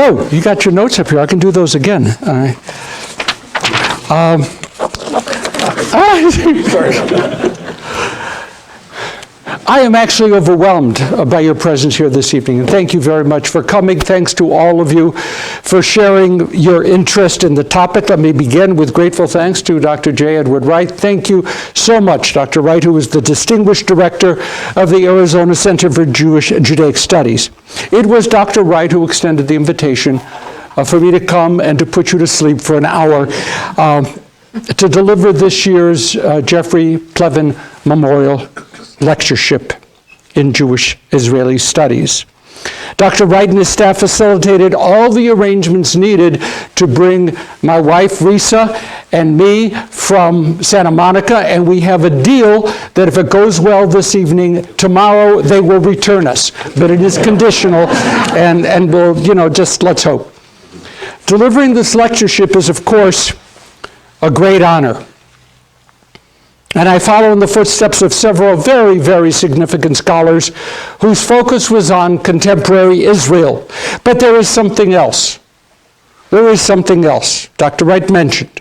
So, you got your notes up here. I can do those again. All right. I am actually overwhelmed by your presence here this evening, and thank you very much for coming. Thanks to all of you for sharing your interest in the topic. Let me begin with grateful thanks to Dr. J. Edward Wright. Thank you so much, Dr. Wright, who is the Distinguished Director of the Arizona Center for Jewish and Judaic Studies. It was Dr. Wright who extended the invitation for me to come and to put you to sleep for an hour to deliver this year's Jeffrey Plevin Memorial Lectureship in Jewish Israeli Studies. Dr. Wright and his staff facilitated all the arrangements needed to bring my wife, Risa, and me from Santa Monica, and we have a deal that if it goes well this evening, tomorrow they will return us. But it is conditional, and we'll, just let's hope. Delivering this lectureship is, of course, a great honor. And I follow in the footsteps of several very, very significant scholars whose focus was on contemporary Israel. But there is something else. There is something else. Dr. Wright mentioned.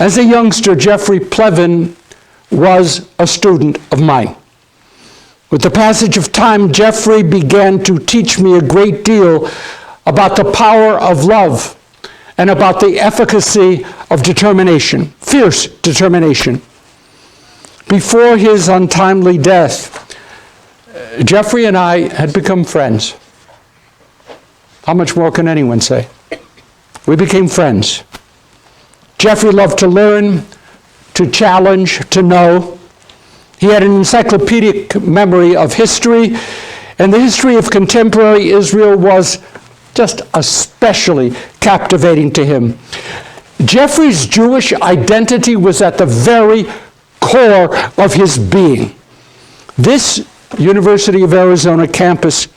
As a youngster, Jeffrey Plevin was a student of mine. With the passage of time, Jeffrey began to teach me a great deal about the power of love and about the efficacy of determination, fierce determination. Before his untimely death, Jeffrey and I had become friends. How much more can anyone say? We became friends. Jeffrey loved to learn, to challenge, to know. He had an encyclopedic memory of history, and the history of contemporary Israel was just especially captivating to him. Jeffrey's Jewish identity was at the very core of his being. This University of Arizona campus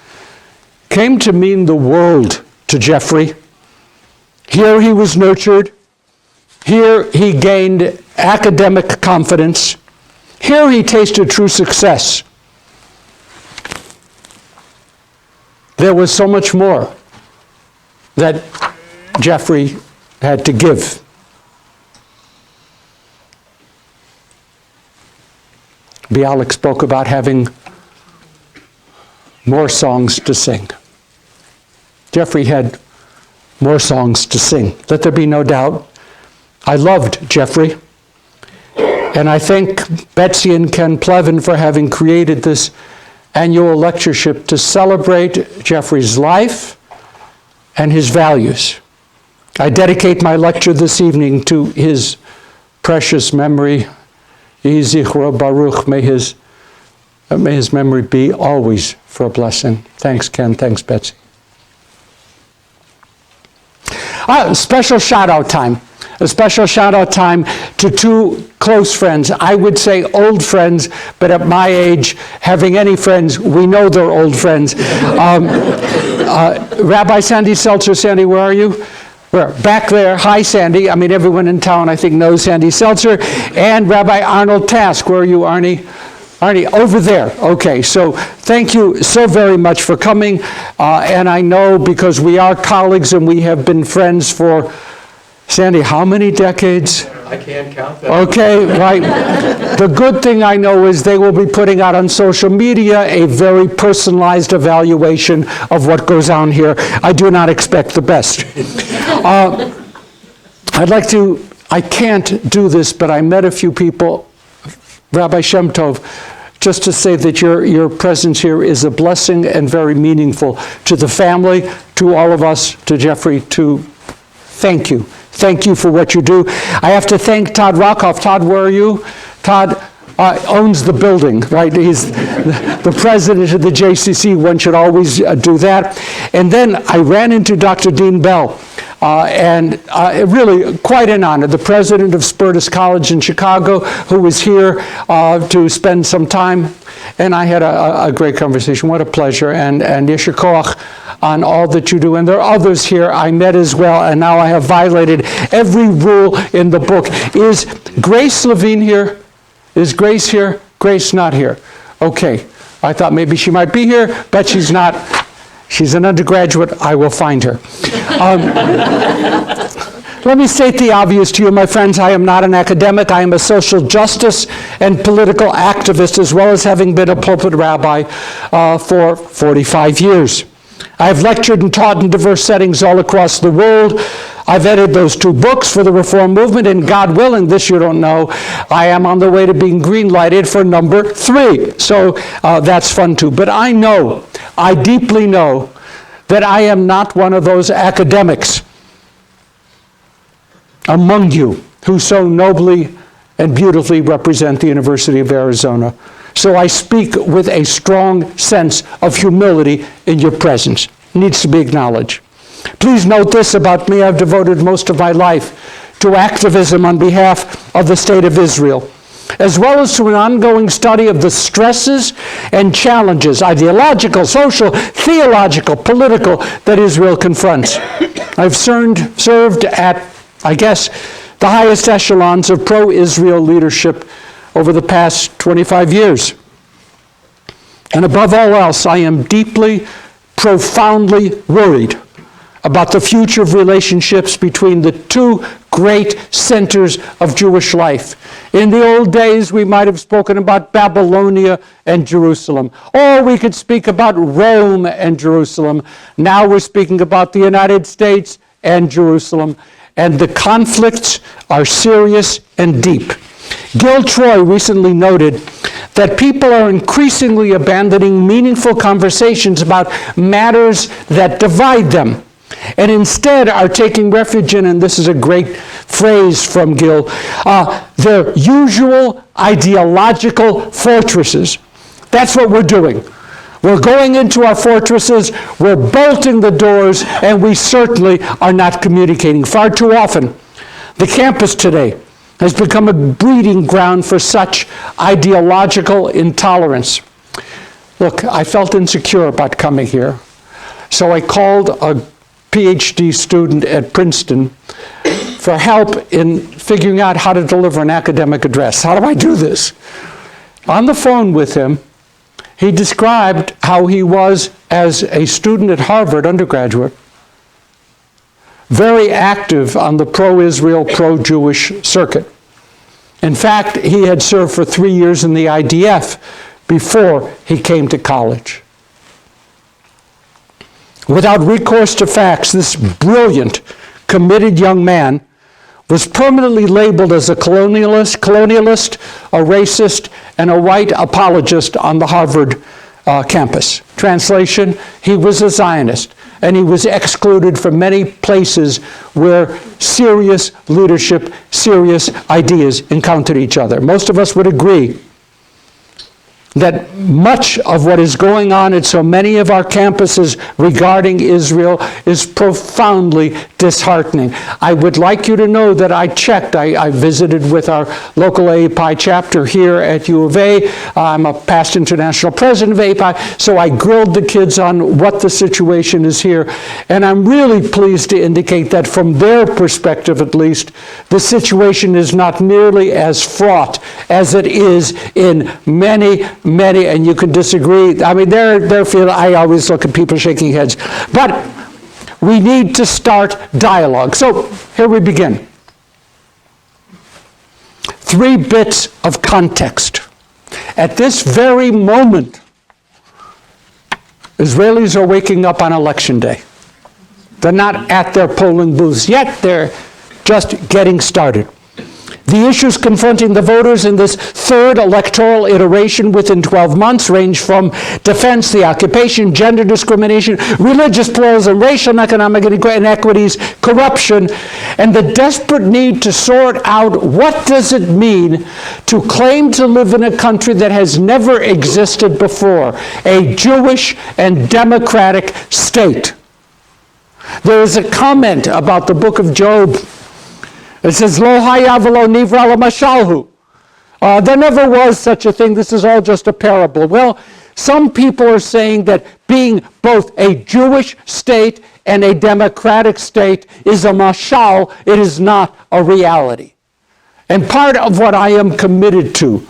came to mean the world to Jeffrey. Here he was nurtured. Here he gained academic confidence. Here he tasted true success. There was so much more that Jeffrey had to give. Bialik spoke about having more songs to sing. Jeffrey had more songs to sing. Let there be no doubt. I loved Jeffrey. And I thank Betsy and Ken Plevin for having created this annual lectureship to celebrate Jeffrey's life and his values. I dedicate my lecture this evening to his precious memory. Yehi Zichro Baruch, may his memory be always for a blessing. Thanks, Ken. Thanks, Betsy. Special shout-out time. A special shout-out time to two close friends. I would say old friends, but at my age, having any friends, we know they're old friends. Rabbi Sandy Seltzer. Sandy, where are you? Where? Back there. Hi, Sandy. I mean, everyone in town, I think, knows Sandy Seltzer. And Rabbi Arnold Task. Where are you, Arnie? Arnie, over there. Okay, so thank you so very much for coming. And I know because we are colleagues and we have been friends for, Sandy, how many decades? I can't count that. Okay, right. The good thing I know is they will be putting out on social media a very personalized evaluation of what goes on here. I do not expect the best. I can't do this, but I met a few people, Rabbi Shem Tov, just to say that your presence here is a blessing and very meaningful to the family, to all of us, to Jeffrey, to thank you. Thank you for what you do. I have to thank Todd Rockoff. Todd, where are you? Todd owns the building, right? He's the president of the JCC. One should always do that. And then I ran into Dr. Dean Bell, and really quite an honor, the president of Spertus College in Chicago, who was here to spend some time. And I had a great conversation. What a pleasure. And Yesher Koach on all that you do. And there are others here I met as well, and now I have violated every rule in the book. Is Grace Levine here? Is Grace here? Grace not here. Okay. I thought maybe she might be here, but she's not. She's an undergraduate. I will find her. Let me state the obvious to you, my friends. I am not an academic. I am a social justice and political activist, as well as having been a pulpit rabbi for 45 years. I have lectured and taught in diverse settings all across the world. I've edited those 2 books for the Reform movement, and God willing, this you don't know, I am on the way to being green-lighted for number 3. So that's fun too. But I deeply know that I am not one of those academics among you who so nobly and beautifully represent the University of Arizona. So I speak with a strong sense of humility in your presence. It needs to be acknowledged. Please note this about me. I've devoted most of my life to activism on behalf of the State of Israel, as well as to an ongoing study of the stresses and challenges, ideological, social, theological, political, that Israel confronts. I've served at, I guess, the highest echelons of pro-Israel leadership over the past 25 years. And above all else, I am deeply, profoundly worried about the future of relationships between the 2 great centers of Jewish life. In the old days, we might have spoken about Babylonia and Jerusalem, or we could speak about Rome and Jerusalem. Now we're speaking about the United States and Jerusalem, and the conflicts are serious and deep. Gil Troy recently noted that people are increasingly abandoning meaningful conversations about matters that divide them, and instead are taking refuge in, and this is a great phrase from Gil, their usual ideological fortresses. That's what we're doing. We're going into our fortresses, we're bolting the doors, and we certainly are not communicating. Far too often, the campus today has become a breeding ground for such ideological intolerance. Look, I felt insecure about coming here, so I called a PhD student at Princeton for help in figuring out how to deliver an academic address. How do I do this? On the phone with him, he described how he was, as a student at Harvard, undergraduate, very active on the pro-Israel, pro-Jewish circuit. In fact, he had served for 3 years in the IDF before he came to college. Without recourse to facts, this brilliant, committed young man was permanently labeled as a colonialist, a racist, and a white apologist on the Harvard campus. Translation, he was a Zionist, and he was excluded from many places where serious leadership, serious ideas encountered each other. Most of us would agree that much of what is going on at so many of our campuses regarding Israel is profoundly disheartening. I would like you to know that I checked. I visited with our local API chapter here at U of A. I'm a past international president of API, so I grilled the kids on what the situation is here. And I'm really pleased to indicate that from their perspective, at least, the situation is not nearly as fraught as it is in many, and you can disagree. I mean, they're feeling, I always look at people shaking heads. But we need to start dialogue. So here we begin. 3 bits of context. At this very moment, Israelis are waking up on election day. They're not at their polling booths yet. They're just getting started. The issues confronting the voters in this 3rd electoral iteration within 12 months range from defense, the occupation, gender discrimination, religious pluralism, racial and economic inequities, corruption, and the desperate need to sort out what does it mean to claim to live in a country that has never existed before, a Jewish and democratic state. There is a comment about the book of Job. It says, Lo haya v'lo nivra l'mashalhu. There never was such a thing. This is all just a parable. Well, some people are saying that being both a Jewish state and a democratic state is a mashal. It is not a reality. And part of what I am committed to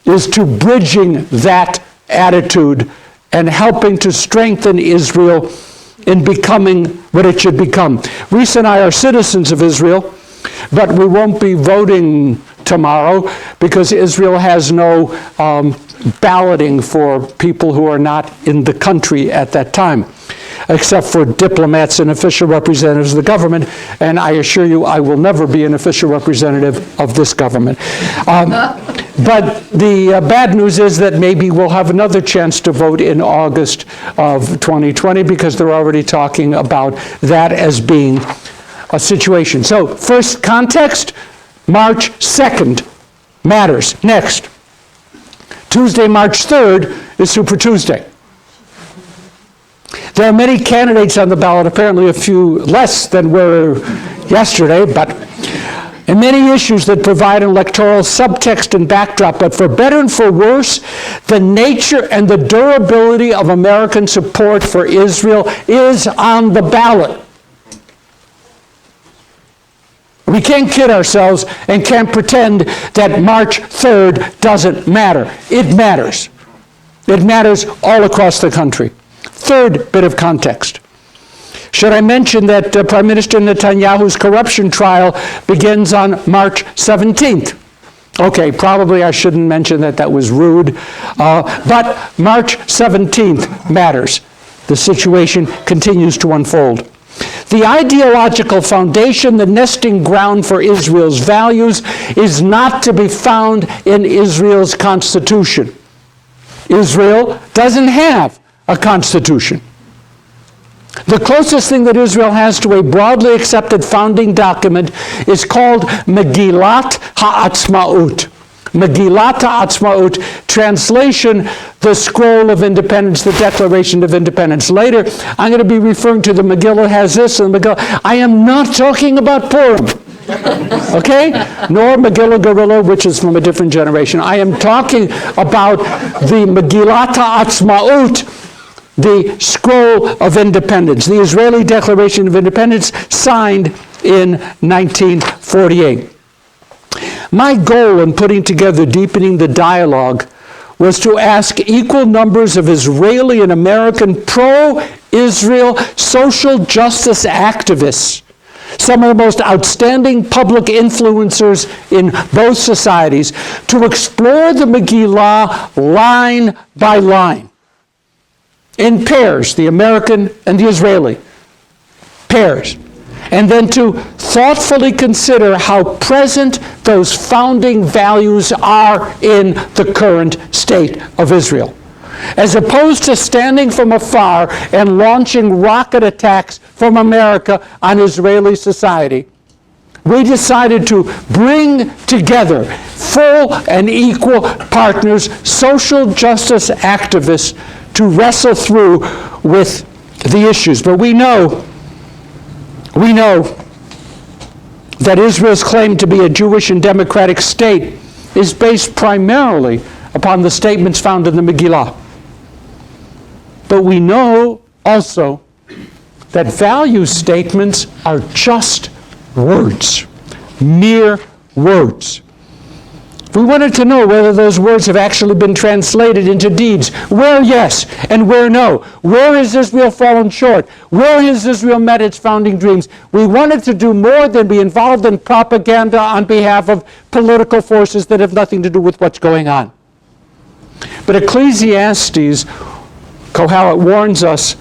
is to bridging that attitude and helping to strengthen Israel in becoming what it should become. Reese and I are citizens of Israel, but we won't be voting tomorrow because Israel has no balloting for people who are not in the country at that time, except for diplomats and official representatives of the government, and I assure you I will never be an official representative of this government. But the bad news is that maybe we'll have another chance to vote in August of 2020 because they're already talking about that as being a situation. So first context, March 2nd matters. Next, Tuesday, March 3rd is Super Tuesday. There are many candidates on the ballot, apparently a few less than were yesterday, and many issues that provide an electoral subtext and backdrop. But for better and for worse, the nature and the durability of American support for Israel is on the ballot. We can't kid ourselves and can't pretend that March 3rd doesn't matter. It matters. It matters all across the country. Third bit of context. Should I mention that Prime Minister Netanyahu's corruption trial begins on March 17th? Okay, probably I shouldn't mention that. That was rude. But March 17th matters. The situation continues to unfold. The ideological foundation, the nesting ground for Israel's values, is not to be found in Israel's constitution. Israel doesn't have a constitution. The closest thing that Israel has to a broadly accepted founding document is called Megillat Ha'atzmaut. Megillat Ha'atzmaut, translation, the Scroll of Independence, the Declaration of Independence. Later, I'm going to be referring to the Megillah has this and the Megillah. I am not talking about Purim, okay? Nor Megillah Gorilla, which is from a different generation. I am talking about the Megillat Ha'atzmaut, the Scroll of Independence, the Israeli Declaration of Independence, signed in 1948. My goal in putting together Deepening the Dialogue was to ask equal numbers of Israeli and American pro-Israel social justice activists, some of the most outstanding public influencers in both societies, to explore the Megillah line by line, in pairs, the American and the Israeli, pairs, and then to thoughtfully consider how present those founding values are in the current state of Israel. As opposed to standing from afar and launching rocket attacks from America on Israeli society, we decided to bring together full and equal partners, social justice activists, to wrestle through with the issues. But we know that Israel's claim to be a Jewish and democratic state is based primarily upon the statements found in the Megillah. But we know also that value statements are just words, mere words. We wanted to know whether those words have actually been translated into deeds. Where yes, and where no. Where has Israel fallen short? Where has Israel met its founding dreams? We wanted to do more than be involved in propaganda on behalf of political forces that have nothing to do with what's going on. But Ecclesiastes, Kohelet warns us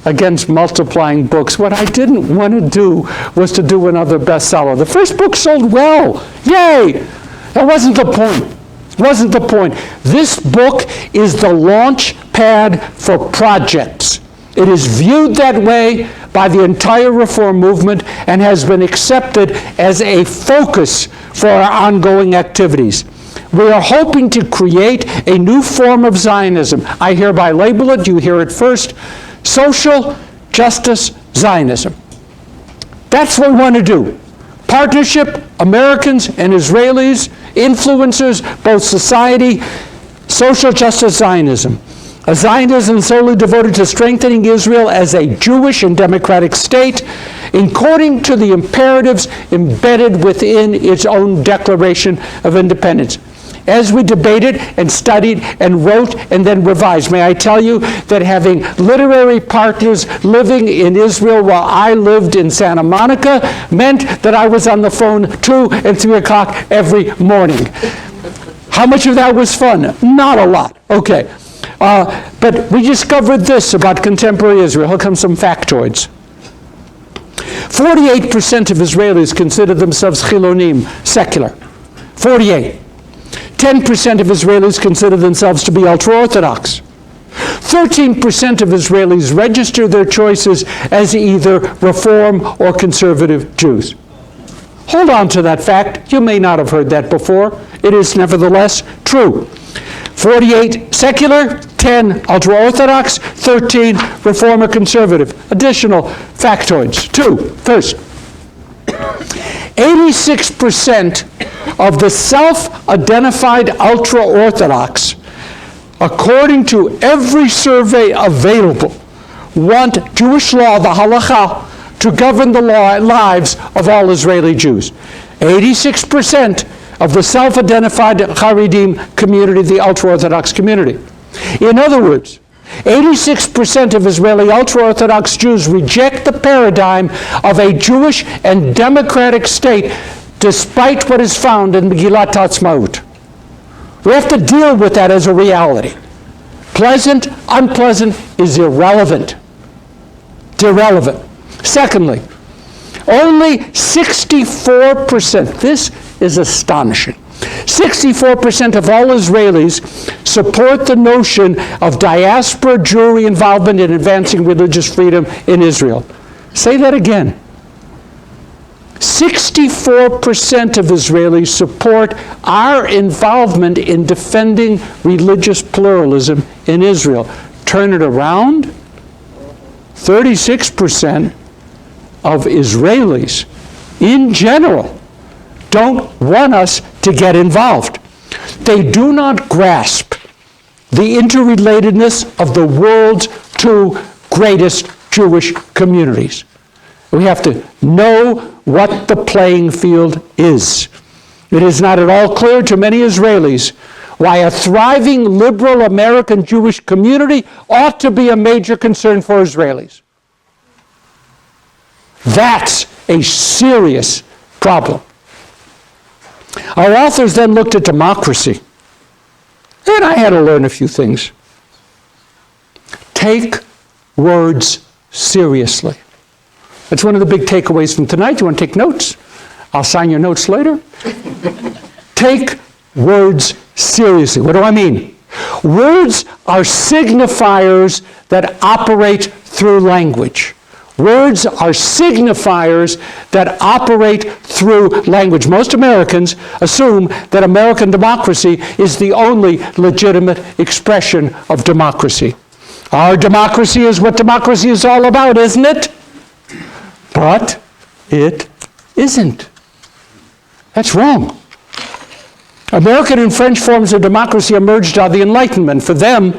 against multiplying books. What I didn't want to do was to do another bestseller. The first book sold well. Yay! That wasn't the point. Wasn't the point. This book is the launch pad for projects. It is viewed that way by the entire reform movement and has been accepted as a focus for our ongoing activities. We are hoping to create a new form of Zionism. I hereby label it, you hear it first, social justice Zionism. That's what we want to do. Partnership, Americans and Israelis, influencers, both society, social justice Zionism. A Zionism solely devoted to strengthening Israel as a Jewish and democratic state, according to the imperatives embedded within its own Declaration of Independence. as we debated and studied and wrote and then revised. May I tell you that having literary partners living in Israel while I lived in Santa Monica meant that I was on the phone 2 and 3 o'clock every morning. How much of that was fun? Not a lot. Okay. But we discovered this about contemporary Israel. Here come some factoids. 48% of Israelis consider themselves chilonim, secular. 48. 10% of Israelis consider themselves to be ultra-Orthodox. 13% of Israelis register their choices as either Reform or conservative Jews. Hold on to that fact. You may not have heard that before. It is nevertheless true. 48 secular, 10 ultra-Orthodox, 13 Reform or conservative. Additional factoids. First, 86% of the self-identified ultra-Orthodox, according to every survey available, want Jewish law, the halakha, to govern the lives of all Israeli Jews. 86% of the self-identified Haredim community, the ultra-Orthodox community. In other words, 86% of Israeli ultra-Orthodox Jews reject the paradigm of a Jewish and democratic state despite what is found in Megillat Ha'atzmaut. We have to deal with that as a reality. Pleasant, unpleasant is irrelevant. It's irrelevant. Secondly, only 64%, this is astonishing, 64% of all Israelis support the notion of diaspora Jewry involvement in advancing religious freedom in Israel. Say that again. 64% of Israelis support our involvement in defending religious pluralism in Israel. Turn it around, 36% of Israelis in general don't want us to get involved. They do not grasp the interrelatedness of the world's two greatest Jewish communities. We have to know what the playing field is. It is not at all clear to many Israelis why a thriving liberal American Jewish community ought to be a major concern for Israelis. That's a serious problem. Our authors then looked at democracy, and I had to learn a few things. Take words seriously. That's one of the big takeaways from tonight. You want to take notes? I'll sign your notes later. Take words seriously. What do I mean? Words are signifiers that operate through language. Words are signifiers that operate through language. Most Americans assume that American democracy is the only legitimate expression of democracy. Our democracy is what democracy is all about, isn't it? But it isn't. That's wrong. American and French forms of democracy emerged out of the Enlightenment. For them,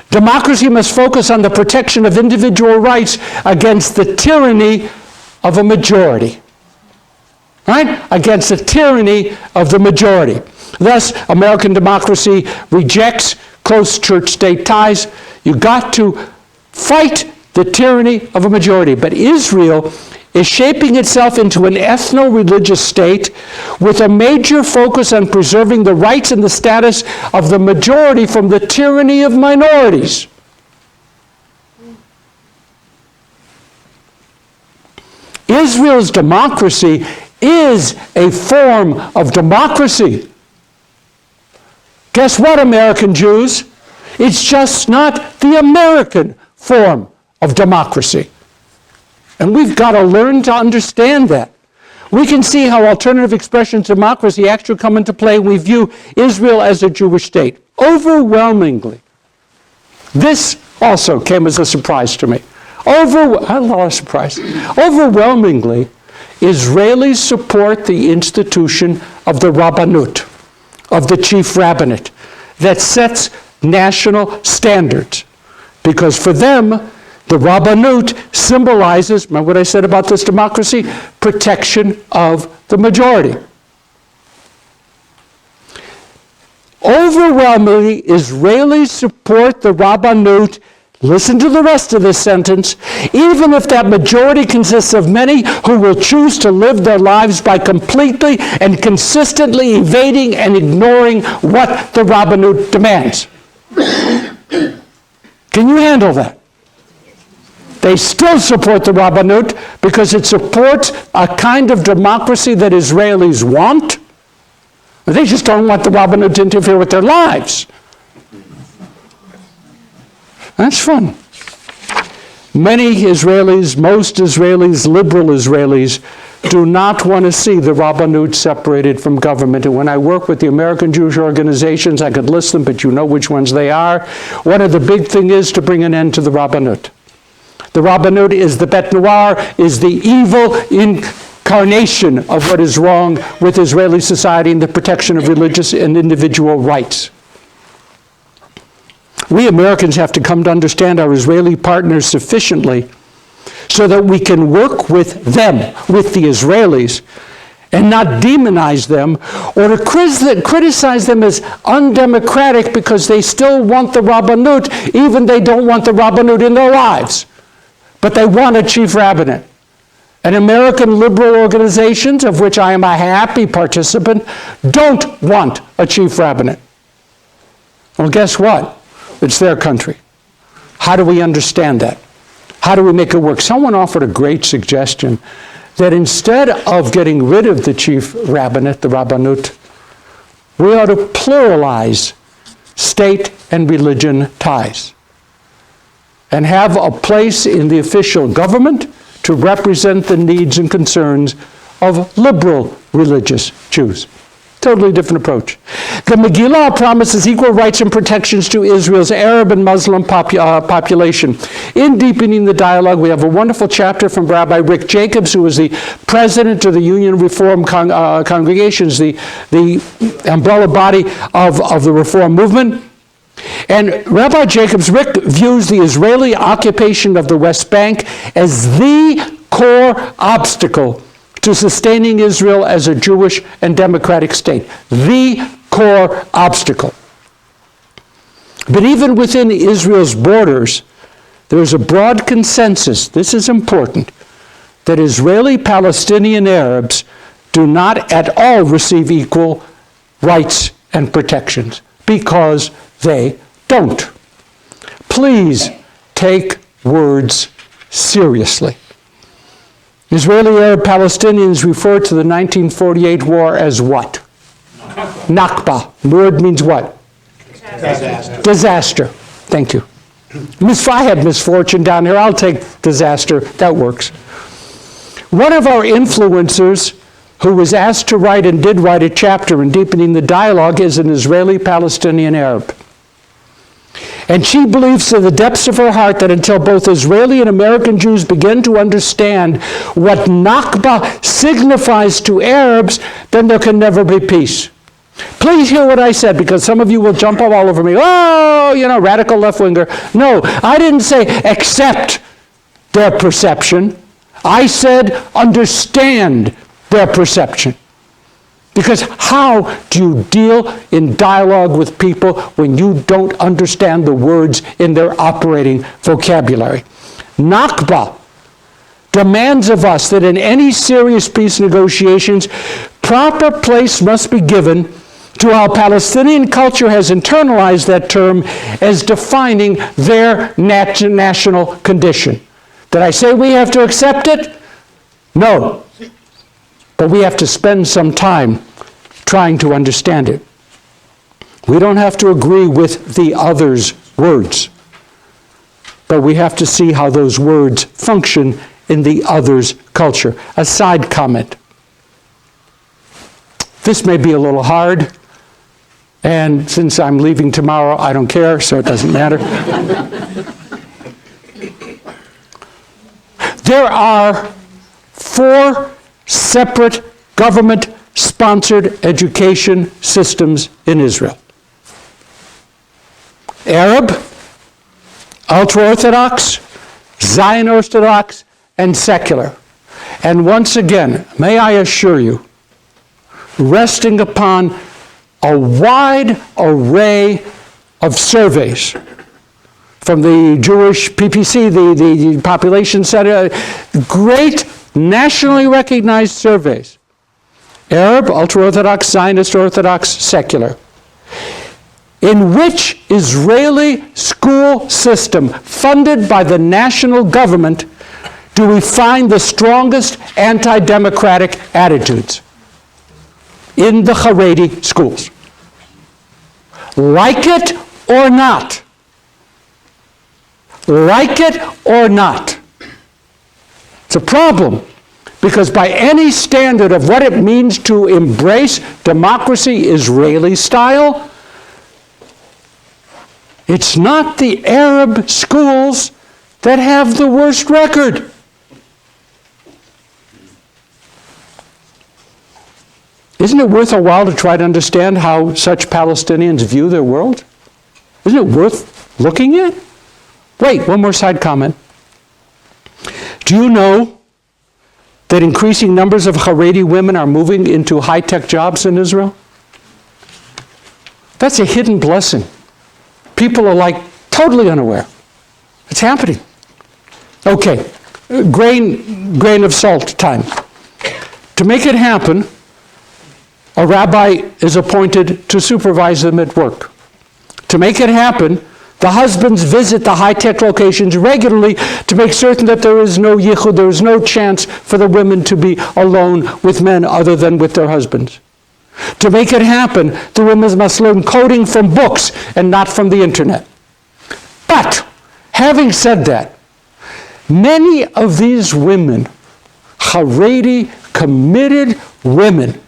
democracy must focus on the protection of individual rights against the tyranny of a majority. Right? Against the tyranny of the majority. Thus, American democracy rejects close church-state ties. You got to fight the tyranny of a majority. But Israel is shaping itself into an ethno-religious state with a major focus on preserving the rights and the status of the majority from the tyranny of minorities. Israel's democracy is a form of democracy. Guess what, American Jews? It's just not the American form of democracy. And we've got to learn to understand that. We can see how alternative expressions of democracy actually come into play. We view Israel as a Jewish state. Overwhelmingly. This also came as a surprise to me. A lot of surprise. Overwhelmingly, Israelis support the institution of the Rabbanut, of the chief rabbinate, that sets national standards. Because for them, the Rabbanut symbolizes, remember what I said about this democracy? Protection of the majority. Overwhelmingly, Israelis support the Rabbanut. Listen to the rest of this sentence. Even if that majority consists of many who will choose to live their lives by completely and consistently evading and ignoring what the Rabbanut demands. Can you handle that? They still support the Rabbanut because it supports a kind of democracy that Israelis want. They just don't want the Rabbanut to interfere with their lives. That's fun. Many Israelis, most Israelis, liberal Israelis, do not want to see the Rabbanut separated from government. And when I work with the American Jewish organizations, I could list them, but you know which ones they are. One of the big things is to bring an end to the Rabbanut. The Rabbanut is the Bet Noir, is the evil incarnation of what is wrong with Israeli society and the protection of religious and individual rights. We Americans have to come to understand our Israeli partners sufficiently so that we can work with them, with the Israelis, and not demonize them or to criticize them as undemocratic because they still want the Rabbanut, even they don't want the Rabbanut in their lives. But they want a chief rabbinate. And American liberal organizations, of which I am a happy participant, don't want a chief rabbinate. Well, guess what? It's their country. How do we understand that? How do we make it work? Someone offered a great suggestion that instead of getting rid of the chief rabbinate, the Rabbanut, we ought to pluralize state and religion ties and have a place in the official government to represent the needs and concerns of liberal religious Jews. Totally different approach. The Megillah promises equal rights and protections to Israel's Arab and Muslim population. In Deepening the Dialogue, we have a wonderful chapter from Rabbi Rick Jacobs, who is the president of the Union Reform Congregations, the umbrella body of the Reform movement. And Rabbi Rick views the Israeli occupation of the West Bank as the core obstacle to sustaining Israel as a Jewish and democratic state. The core obstacle. But even within Israel's borders, there is a broad consensus, this is important, that Israeli-Palestinian Arabs do not at all receive equal rights and protections because they don't. Please take words seriously. Israeli Arab Palestinians refer to the 1948 war as what? Nakba. The word means what? Disaster. Disaster. Thank you. If I had misfortune down here, I'll take disaster. That works. One of our influencers who was asked to write and did write a chapter in Deepening the Dialogue is an Israeli-Palestinian Arab. And she believes to the depths of her heart that until both Israeli and American Jews begin to understand what Nakba signifies to Arabs, then there can never be peace. Please hear what I said, because some of you will jump all over me. Oh, radical left-winger. No, I didn't say accept their perception. I said understand their perception. Because how do you deal in dialogue with people when you don't understand the words in their operating vocabulary? Nakba demands of us that in any serious peace negotiations, proper place must be given to how Palestinian culture has internalized that term as defining their national condition. Did I say we have to accept it? No. But we have to spend some time trying to understand it. We don't have to agree with the other's words, but we have to see how those words function in the other's culture. A side comment. This may be a little hard, and since I'm leaving tomorrow, I don't care, so it doesn't matter. There are 4 separate government-sponsored education systems in Israel. Arab, ultra-Orthodox, Zion Orthodox, and secular. And once again, may I assure you, resting upon a wide array of surveys from the Jewish PPC, the Population Center, great nationally recognized surveys. Arab, ultra-Orthodox, Zionist, Orthodox, secular. In which Israeli school system funded by the national government do we find the strongest anti-democratic attitudes? In the Haredi schools. Like it or not. Like it or not. It's a problem, because by any standard of what it means to embrace democracy Israeli style, it's not the Arab schools that have the worst record. Isn't it worth a while to try to understand how such Palestinians view their world? Isn't it worth looking at? Wait, one more side comment. Do you know that increasing numbers of Haredi women are moving into high-tech jobs in Israel? That's a hidden blessing. People are like totally unaware. It's happening. Okay, grain of salt time. To make it happen, a rabbi is appointed to supervise them at work. To make it happen, the husbands visit the high-tech locations regularly to make certain that there is no yichud, there is no chance for the women to be alone with men other than with their husbands. To make it happen, the women must learn coding from books and not from the internet. But, having said that, many of these women, Haredi, committed women,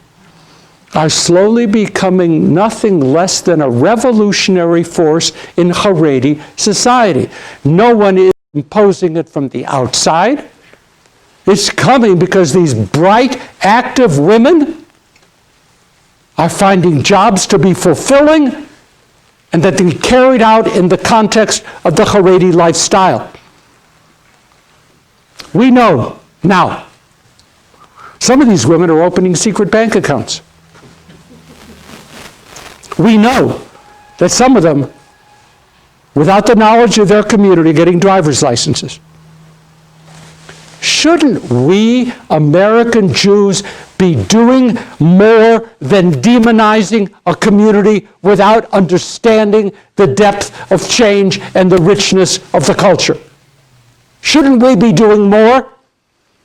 are slowly becoming nothing less than a revolutionary force in Haredi society. No one is imposing it from the outside. It's coming because these bright, active women are finding jobs to be fulfilling and that they be carried out in the context of the Haredi lifestyle. We know now, some of these women are opening secret bank accounts. We know that some of them, without the knowledge of their community, are getting driver's licenses. Shouldn't we, American Jews, be doing more than demonizing a community without understanding the depth of change and the richness of the culture? Shouldn't we be doing more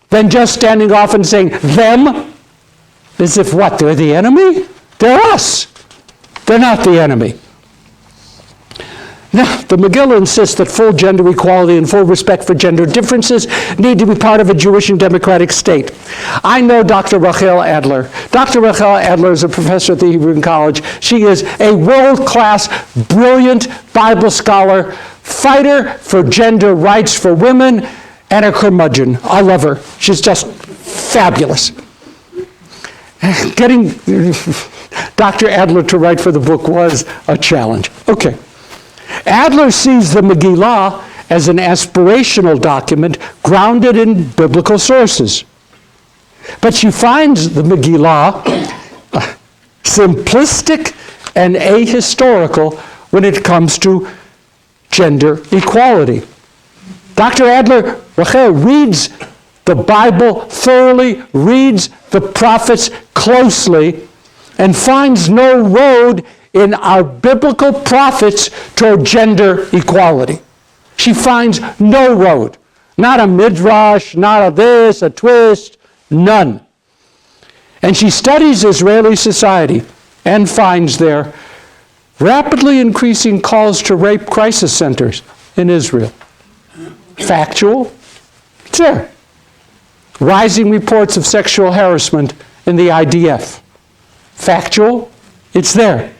than just standing off and saying, them, as if what, they're the enemy? They're us. They're not the enemy. Now, the Megillah insists that full gender equality and full respect for gender differences need to be part of a Jewish and democratic state. I know Dr. Rachel Adler. Dr. Rachel Adler is a professor at the Hebrew College. She is a world-class, brilliant Bible scholar, fighter for gender rights for women, and a curmudgeon. I love her. She's just fabulous. Getting Dr. Adler to write for the book was a challenge. Okay. Adler sees the Megillah as an aspirational document grounded in biblical sources. But she finds the Megillah simplistic and ahistorical when it comes to gender equality. Dr. Adler, Rachel, reads the Bible thoroughly, reads the prophets closely, and finds no road in our biblical prophets toward gender equality. She finds no road. Not a midrash, not a this, a twist, none. And she studies Israeli society and finds there rapidly increasing calls to rape crisis centers in Israel. Factual, it's there. Rising reports of sexual harassment in the IDF. Factual, it's there.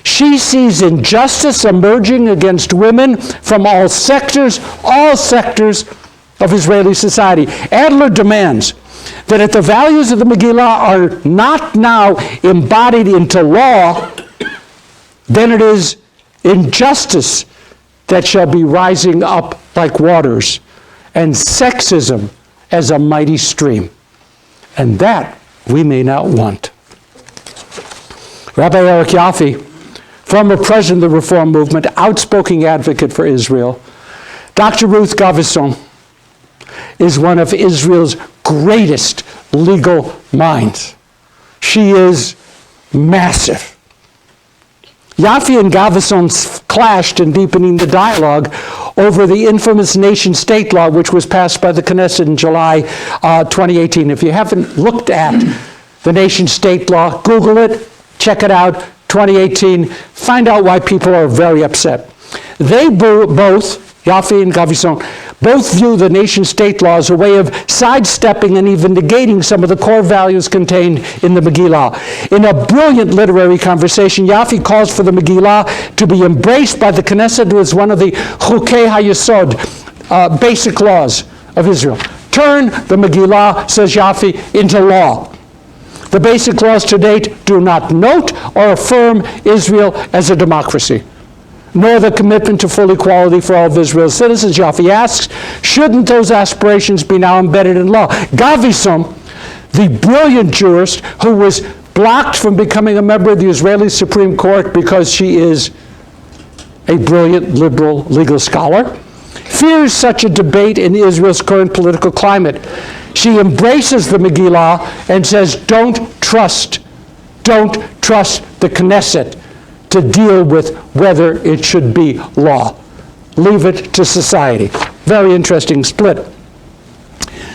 She sees injustice emerging against women from all sectors of Israeli society. Adler demands that if the values of the Megillah are not now embodied into law, then it is injustice that shall be rising up like waters, and sexism as a mighty stream. And that we may not want. Rabbi Eric Yaffe, former president of the Reform Movement, outspoken advocate for Israel. Dr. Ruth Gavison is one of Israel's greatest legal minds. She is massive. Yaffe and Gavison clashed in Deepening the Dialogue over the infamous nation-state law, which was passed by the Knesset in July 2018. If you haven't looked at the nation-state law, Google it, check it out, 2018, find out why people are very upset. They both, Yaffe and Gavison, both view the nation-state law as a way of sidestepping and even negating some of the core values contained in the Megillah. In a brilliant literary conversation, Yaffe calls for the Megillah to be embraced by the Knesset as one of the Chukei HaYesod, basic laws of Israel. Turn the Megillah, says Yaffe, into law. The basic laws to date do not note or affirm Israel as a democracy, nor the commitment to full equality for all of Israel's citizens. Yaffe asks, shouldn't those aspirations be now embedded in law? Gavison, the brilliant jurist who was blocked from becoming a member of the Israeli Supreme Court because she is a brilliant liberal legal scholar, fears such a debate in Israel's current political climate. She embraces the Megillah and says, don't trust the Knesset to deal with whether it should be law. Leave it to society. Very interesting split.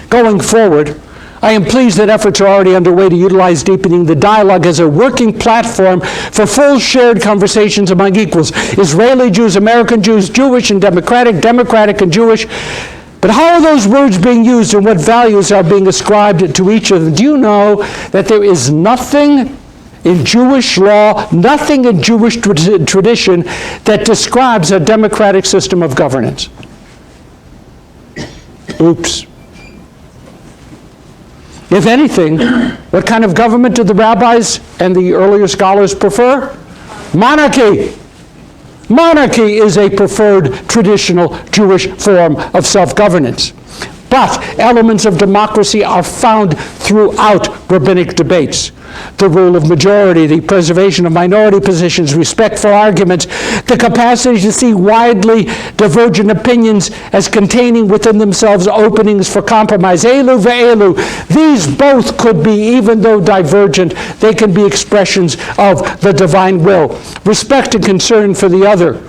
Going forward, I am pleased that efforts are already underway to utilize Deepening the Dialogue as a working platform for full shared conversations among equals. Israeli Jews, American Jews, Jewish and Democratic and Jewish. But how are those words being used and what values are being ascribed to each of them? Do you know that there is nothing in Jewish law, nothing in Jewish tradition that describes a democratic system of governance? Oops. If anything, what kind of government do the rabbis and the earlier scholars prefer? Monarchy. Monarchy is a preferred traditional Jewish form of self-governance. But elements of democracy are found throughout rabbinic debates. The rule of majority, the preservation of minority positions, respect for arguments, the capacity to see widely divergent opinions as containing within themselves openings for compromise. Elu ve'elu. These both could be, even though divergent, they can be expressions of the divine will. Respect and concern for the other.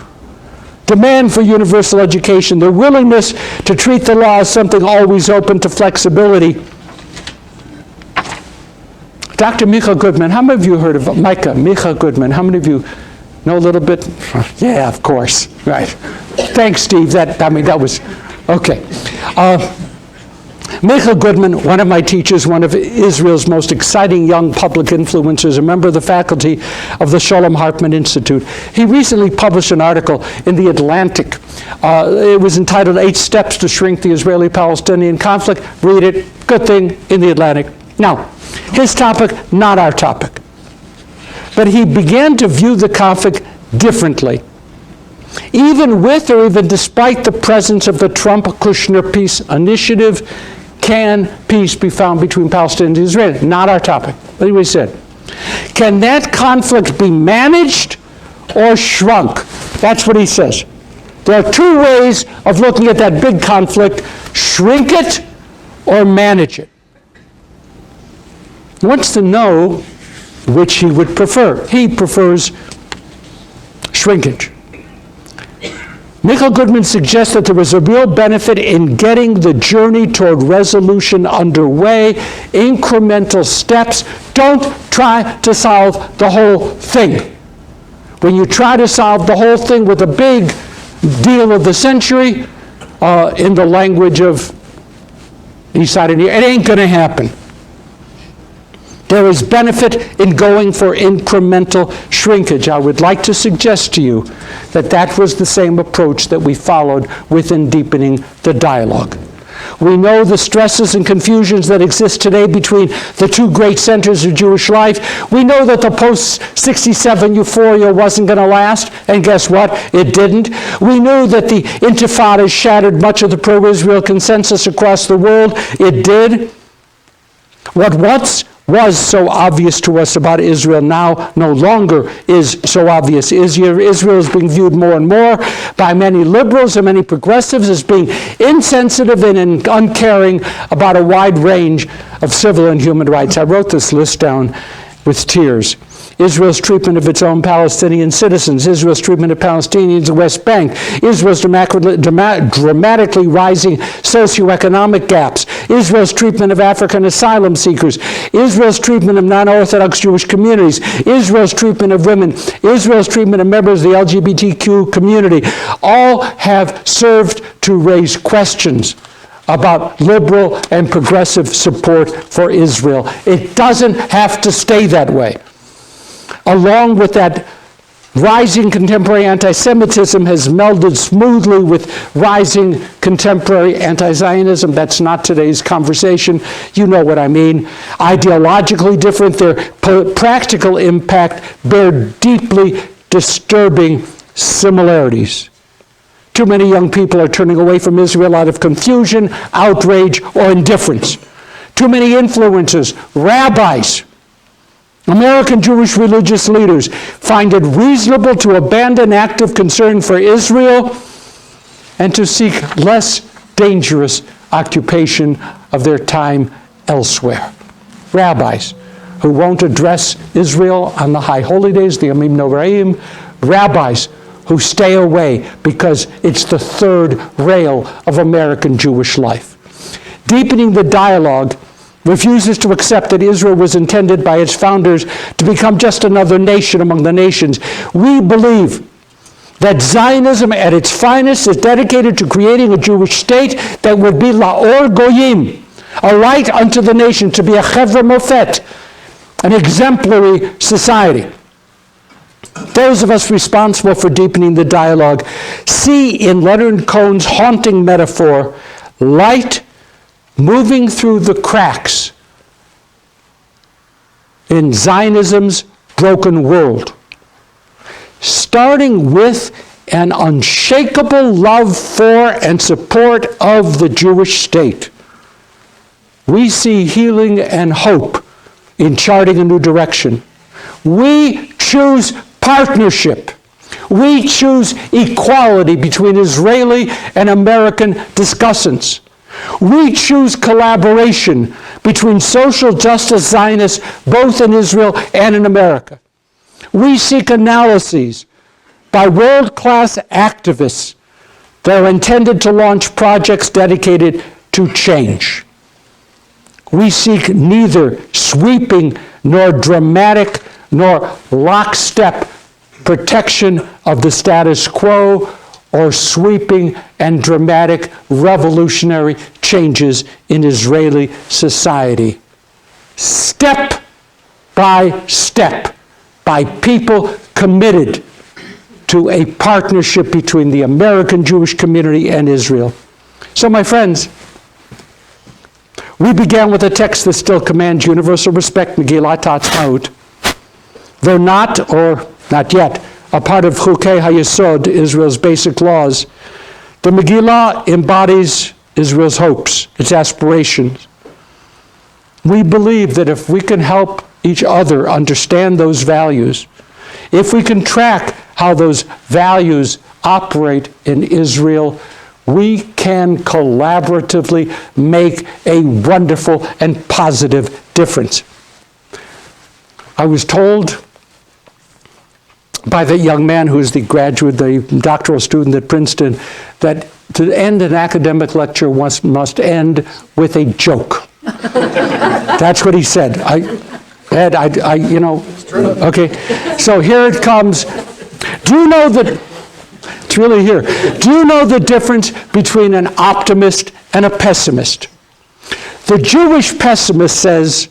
Demand for universal education, the willingness to treat the law as something always open to flexibility. Dr. Michael Goodman, how many of you heard of Michael Goodman? How many of you know a little bit? Yeah, of course, right. Thanks, Steve. That was, okay. Michael Goodman, one of my teachers, one of Israel's most exciting young public influencers, a member of the faculty of the Sholem Hartman Institute. He recently published an article in The Atlantic. It was entitled 8 Steps to Shrink the Israeli-Palestinian Conflict. Read it. Good thing, in The Atlantic. Now, his topic, not our topic. But he began to view the conflict differently. Even with or even despite the presence of the Trump-Kushner peace initiative, can peace be found between Palestinians and Israel? Not our topic. That's what he said. Can that conflict be managed or shrunk? That's what he says. There are 2 ways of looking at that big conflict: shrink it or manage it. He wants to know which he would prefer. He prefers shrinkage. Michael Goodman suggests that there is a real benefit in getting the journey toward resolution underway, incremental steps. Don't try to solve the whole thing. When you try to solve the whole thing with a big deal of the century, in the language of East Side and here, it ain't going to happen. There is benefit in going for incremental shrinkage. I would like to suggest to you that that was the same approach that we followed within Deepening the Dialogue. We know the stresses and confusions that exist today between the 2 great centers of Jewish life. We know that the post-67 euphoria wasn't going to last, and guess what? It didn't. We knew that the Intifada shattered much of the pro-Israel consensus across the world. It did. What once was so obvious to us about Israel now no longer is so obvious. Israel is being viewed more and more by many liberals and many progressives as being insensitive and uncaring about a wide range of civil and human rights. I wrote this list down with tears. Israel's treatment of its own Palestinian citizens, Israel's treatment of Palestinians in the West Bank, Israel's dramatically rising socioeconomic gaps, Israel's treatment of African asylum seekers, Israel's treatment of non-Orthodox Jewish communities, Israel's treatment of women, Israel's treatment of members of the LGBTQ community, all have served to raise questions about liberal and progressive support for Israel. It doesn't have to stay that way. Along with that, rising contemporary anti-Semitism has melded smoothly with rising contemporary anti-Zionism. That's not today's conversation. You know what I mean. Ideologically different, their practical impact bear deeply disturbing similarities. Too many young people are turning away from Israel out of confusion, outrage, or indifference. Too many influencers, rabbis, American Jewish religious leaders find it reasonable to abandon active concern for Israel and to seek less dangerous occupation of their time elsewhere. Rabbis who won't address Israel on the high holy days, the Yamim Noraim, rabbis who stay away because it's the third rail of American Jewish life. Deepening the Dialogue refuses to accept that Israel was intended by its founders to become just another nation among the nations. We believe that Zionism at its finest is dedicated to creating a Jewish state that would be la'or goyim, a light unto the nation, to be a chevra mofet, an exemplary society. Those of us responsible for deepening the dialogue see in Leonard Cohen's haunting metaphor light moving through the cracks in Zionism's broken world, starting with an unshakable love for and support of the Jewish state. We see healing and hope in charting a new direction. We choose partnership. We choose equality between Israeli and American discussants. We choose collaboration between social justice Zionists, both in Israel and in America. We seek analyses by world-class activists that are intended to launch projects dedicated to change. We seek neither sweeping nor dramatic nor lockstep protection of the status quo or sweeping and dramatic revolutionary changes in Israeli society. Step by step, by people committed to a partnership between the American Jewish community and Israel. So, my friends, we began with a text that still commands universal respect, Megillat Ha'atzmaut, though not, or not yet, a part of Chukei HaYesod, Israel's basic laws. The Megillah embodies Israel's hopes, its aspirations. We believe that if we can help each other understand those values, if we can track how those values operate in Israel, we can collaboratively make a wonderful and positive difference. I was told by the young man who is the graduate, the doctoral student at Princeton, that to end an academic lecture must end with a joke. That's what he said. Ed, okay. So here it comes. Do you know that, it's really here. Do you know the difference between an optimist and a pessimist? The Jewish pessimist says,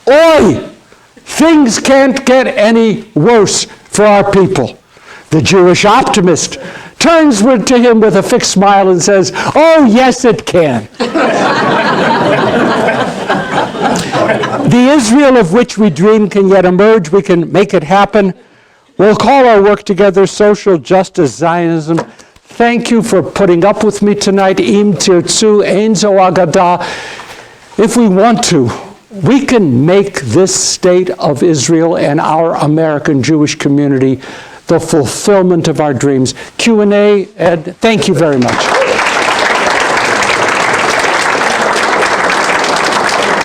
"Oi, things can't get any worse for our people." The Jewish optimist turns to him with a fixed smile and says, "Oh, yes, it can." The Israel of which we dream can yet emerge. We can make it happen. We'll call our work together Social Justice Zionism. Thank you for putting up with me tonight. Im tirtzu ein zo agada. If we want to, we can make this state of Israel and our American Jewish community the fulfillment of our dreams. Q&A, Ed, thank you very much.